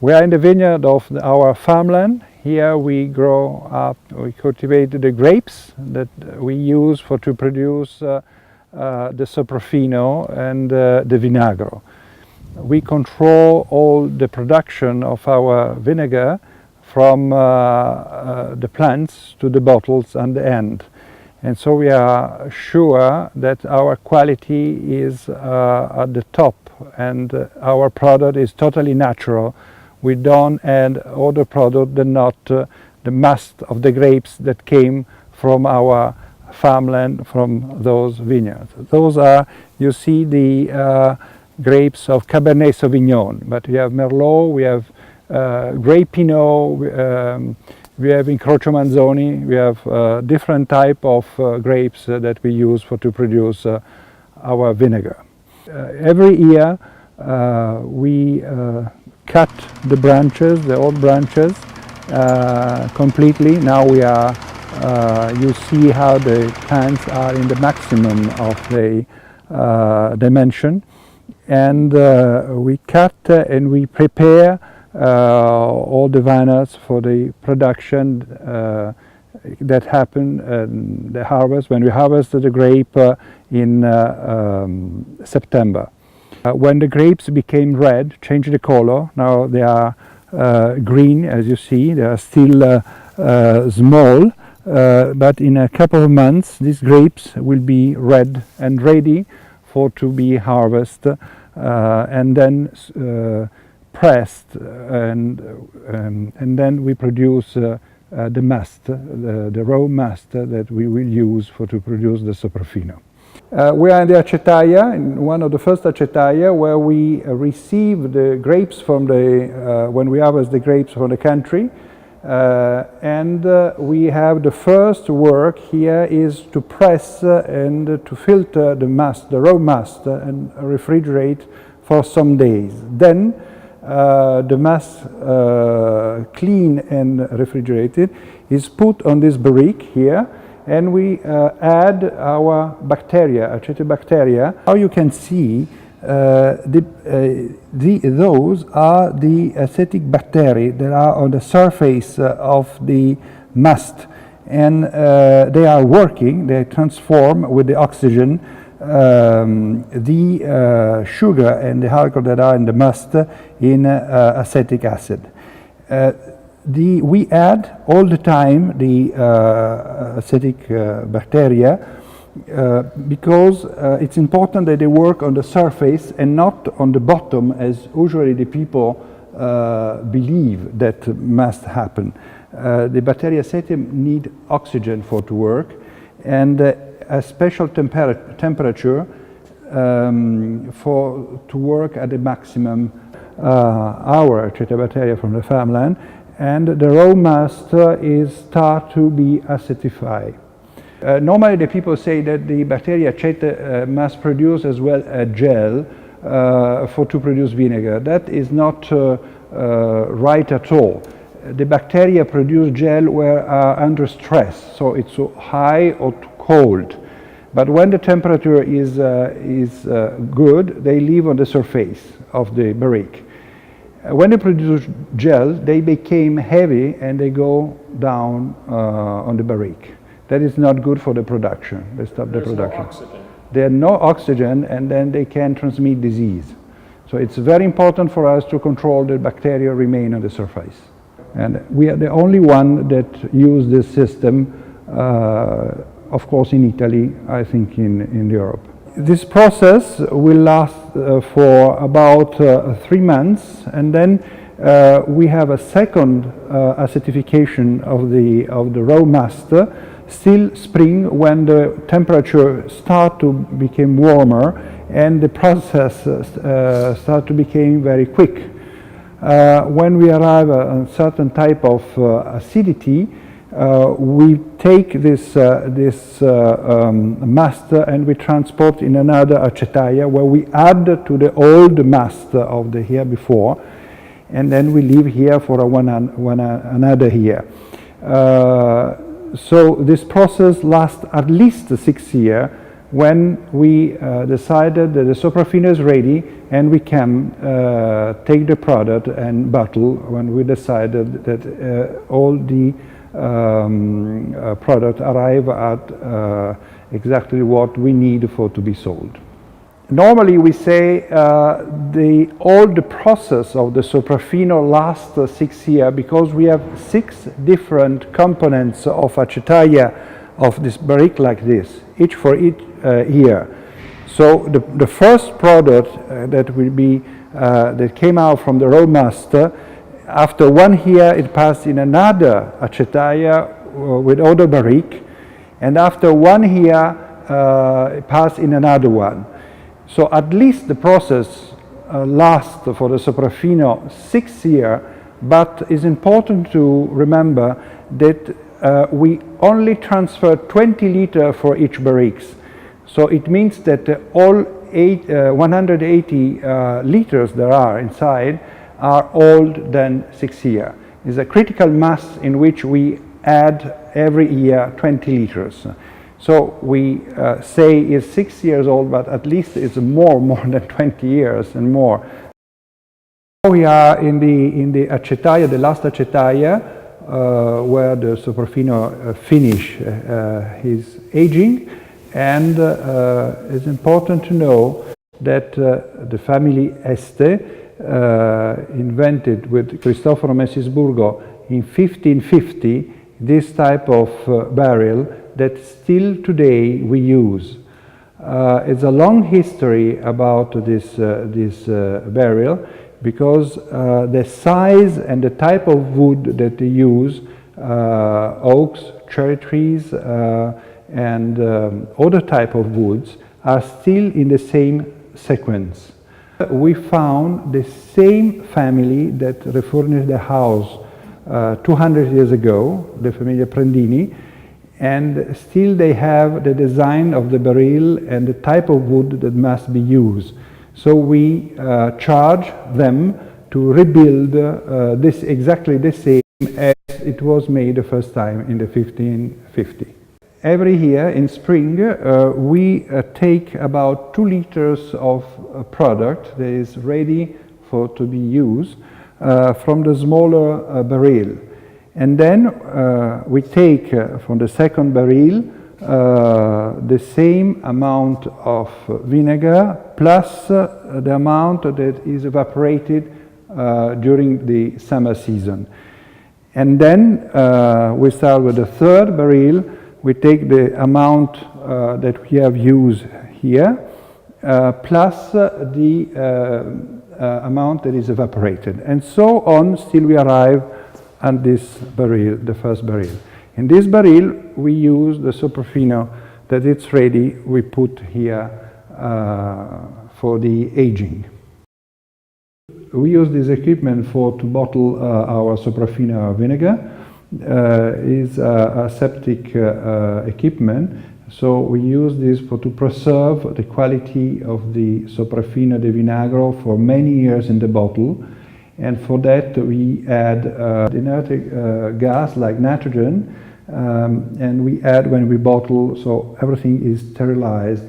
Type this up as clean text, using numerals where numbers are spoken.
We are in the vineyard of our farmland. Here we we cultivate the grapes that we use to produce the Soprofino and the Vinagro. We control all the production of our vinegar from the plants to the bottles and the end. And so we are sure that our quality is at the top and our product is totally natural. We don't add other product than not the must of the grapes that came from our farmland, from those vineyards. Those are, you see, the grapes of Cabernet Sauvignon, but we have Merlot, we have Grape Pinot, we have Incrocio Manzoni, we have different type of grapes that we use to produce our vinegar. Every year we cut the branches, the old branches, completely. Now we are, you see how the plants are in the maximum of the dimension, and we cut and we prepare all the vineyards for the production that happen, the harvest, when we harvest the grape in September. When the grapes became red, changed the color, now they are green, as you see. They are still small, but in a couple of months these grapes will be red and ready to be harvested and then pressed, and then we produce the must, the raw must that we will use to produce the Soprofino. We are in the Acetaia, in one of the first Acetaia, where we receive the grapes from the, when we harvest the grapes from the country, and we have the first work here is to press and to filter the must, the raw must, and refrigerate for some days. Then the must, clean and refrigerated, is put on this barrique here, and we add our bacteria, Acetobacteria. How you can see, those are the acetic bacteria that are on the surface of the must, and they are working, they transform with the oxygen the sugar and the alcohol that are in the must in acetic acid. We add all the time the acetic bacteria because it's important that they work on the surface and not on the bottom, as usually the people believe that must happen. The bacteria acetic need oxygen to work, and a special temperature to work at the maximum our Acetobacteria from the farmland, and the raw must start to be acetified. Normally the people say that the bacteria must produce as well a gel to produce vinegar. That is not right at all. The bacteria produce gel where are under stress, so it's too high or too cold. But when the temperature is good, they live on the surface of the barrique. When they produce gel, they become heavy and they go down on the barrique. That is not good for the production. They stop the production. No oxygen. There's no oxygen, and then they can transmit disease. So it's very important for us to control the bacteria remain on the surface. And we are the only one that use this system, of course in Italy, I think in Europe. This process will last for about 3 months, and then we have a second acetification of the raw must, still spring, when the temperature start to become warmer and the process start to become very quick. When we arrive at a certain type of acidity, we take this must and we transport in another Acetaia, where we add to the old must of the year before, and then we leave here for another year. So this process lasts at least 6 years when we decided that the Soprafino is ready and we can take the product and bottle, when we decided that all the product arrive at exactly what we need for to be sold. Normally we say all the process of the Soprafino lasts 6 years because we have 6 different components of Acetaia of this barrique like this, each for each year. So the first product that will be that came out from the raw must, after 1 year it passed in another Acetaia with other barrique, and after 1 year it passed in another one. So at least the process lasts for the Soprafino 6 years, but it's important to remember that we only transfer 20 liters for each barrique. So it means that all 180 liters there are inside are older than 6 years. It's a critical mass in which we add every year 20 liters. So we say it's 6 years old, but at least it's more than 20 years and more. We are in the Acetaia, the last Acetaia, where the Soprafino finish his aging, and it's important to know that the family Este invented with Cristoforo Messisburgo in 1550 this type of barrel that still today we use. It's a long history about this barrel, because the size and the type of wood that they use, oaks, cherry trees, and other type of woods, are still in the same sequence. We found the same family that refurnished the house 200 years ago, the Famiglia Prendini, and still they have the design of the barrel and the type of wood that must be used. So we charge them to rebuild this exactly the same as it was made the first time in the 1550. Every year in spring we take about 2 liters of product that is ready to be used from the smaller barrel. And then we take from the second barrel the same amount of vinegar plus the amount that is evaporated during the summer season. And then we start with the third barrel. We take the amount that we have used here plus the amount that is evaporated, and so on, still we arrive at this barrel, the first barrel. In this barrel we use the Soprafino that it's ready, we put here for the aging. We use this equipment to bottle our Soprafino vinegar. Is a septic equipment, so we use this to preserve the quality of the Soprafino de Vinagro for many years in the bottle, and for that we add inert gas like nitrogen, and we add when we bottle, so everything is sterilized.